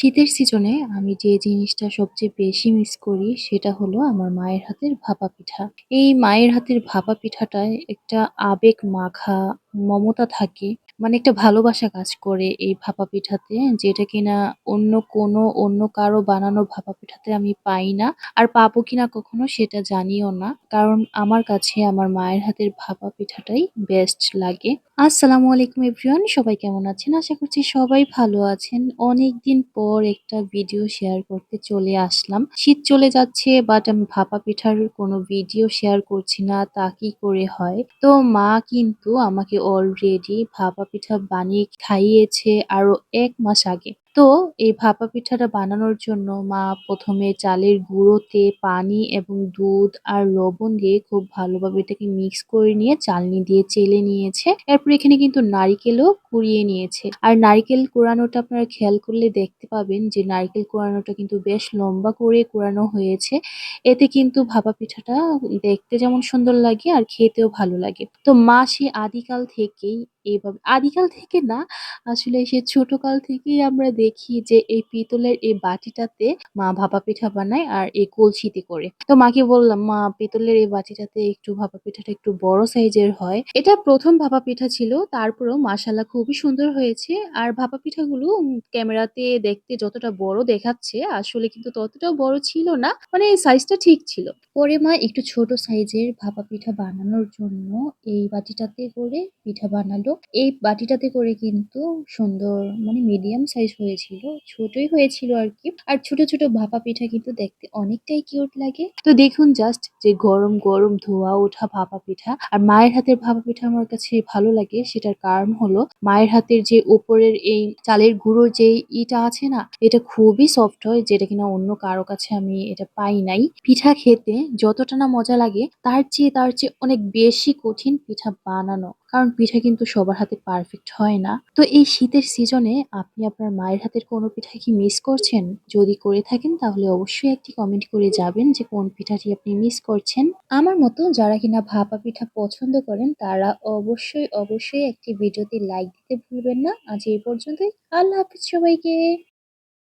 শীতের সিজনে আমি যে জিনিসটা সবচেয়ে বেশি মিস করি সেটা হলো আমার মায়ের হাতের ভাপা পিঠা। এই মায়ের হাতের ভাপা পিঠাটায় একটা আবেগ মাখা মমতা থাকে। মানে একটা ভালোবাসা কাজ করে এই ভাপা পিঠাতে, যেটা কিনা অন্য কারো বানানো ভাপা পিঠাতে আমি পাই না। আর পাবো কিনা কখনো সেটা জানিও না। কারণ আমার কাছে আমার মায়ের হাতের ভাপা পিঠাটাই বেস্ট লাগে। আসসালামু আলাইকুম এভরিওয়ান, সবাই কেমন আছেন? আশা করছি সবাই ভালো আছেন। অনেকদিন পর একটা ভিডিও শেয়ার করতে চলে আসলাম। শীত চলে যাচ্ছে বাট আমি ভাপা পিঠার কোনো ভিডিও শেয়ার করছি না, তা কি করে হয়? তো মা কিন্তু আমাকে অলরেডি ভাপা পিঠা বানিয়ে খাইয়েছে আরো ১ মাস আগে। তো এই ভাপা পিঠাটা বানানোর জন্য মা ১ম এ চালের গুঁড়োতে পানি এবং দুধ আর লবণ দিয়ে খুব ভালোভাবে এটাকে মিক্স করে নিয়ে চালনি দিয়ে চেলে নিয়েছে। এরপর এখানে কিন্তু নারিকেলও কুড়িয়ে নিয়েছে। আর নারিকেল কোড়ানোটা আপনারা খেয়াল করলে দেখতে পাবেন যে নারিকেল কোড়ানোটা কিন্তু বেশ লম্বা করে কোড়ানো হয়েছে। এতে কিন্তু ভাপা পিঠাটা দেখতে যেমন সুন্দর লাগে আর খেতেও ভালো লাগে। তো মা সে আদিকাল থেকেই এভাবে, আদিকাল থেকে না, আসলে সে ছোটকাল থেকেই আমরা দেখি যে এই পিতলের এই বাটিটাতে মা ভাপা পিঠা বানায় আর এই কলসিতে করে। তো মাকে বললাম, "মা, পিতলের এই বাটিটাতে একটু ভাপা পিঠাটা একটু বড় সাইজের হয়।" এটা ১ম ভাপা পিঠা ছিল। তারপরেও মাশাআল্লাহ খুবই সুন্দর হয়েছে। আর ভাপা পিঠাগুলো ক্যামেরাতে দেখতে যতটা বড় দেখাচ্ছে আসলে কিন্তু ততটাও বড় ছিল না। মানে সাইজটা ঠিক ছিল। পরে মা একটু ছোট সাইজের ভাপা পিঠা বানানোর জন্য এই বাটিটাতে করে পিঠা বানালো। এই বাটিটাতে করে কিন্তু সুন্দর, মানে মিডিয়াম সাইজ হয়েছিল। ছোটই হয়েছিল আরকি। আর ছোট, ছোট ভাপা পিঠা কিন্তু দেখতে অনেকটাই কিউট লাগে। তো দেখুন জাস্ট, যে গরম, গরম ধোঁয়া ওঠা ভাপা পিঠা। আর মায়ের হাতের ভাপা পিঠা আমার কাছে ভালো লাগে, সেটার কারণ হলো মায়ের হাতের যে উপরের এই চালের গুঁড়োর যে ইটা আছে না, এটা খুবই সফট হয়, যেটা কিনা অন্য কারো কাছে আমি এটা পাই নাই। পিঠা খেতে যতটা না মজা লাগে তার চেয়ে অনেক বেশি কঠিন পিঠা বানানো। কারণ পিঠা কিন্তু সবার হাতে পারফেক্ট হয় না। তো এই শীতের সিজনে আপনি আপনার মায়ের হাতের কোনো পিঠা কি মিস করছেন? যদি করে থাকেন তাহলে অবশ্যই একটি কমেন্ট করে যাবেন যে কোন পিঠাটি আপনি মিস করছেন। আমার মতো যারা কিনা ভাপা পিঠা পছন্দ করেন তারা অবশ্যই একটি ভিডিওতে লাইক দিতে ভুলবেন না। আজ এই পর্যন্তই। আল্লাহ হাফেজ সবাইকে।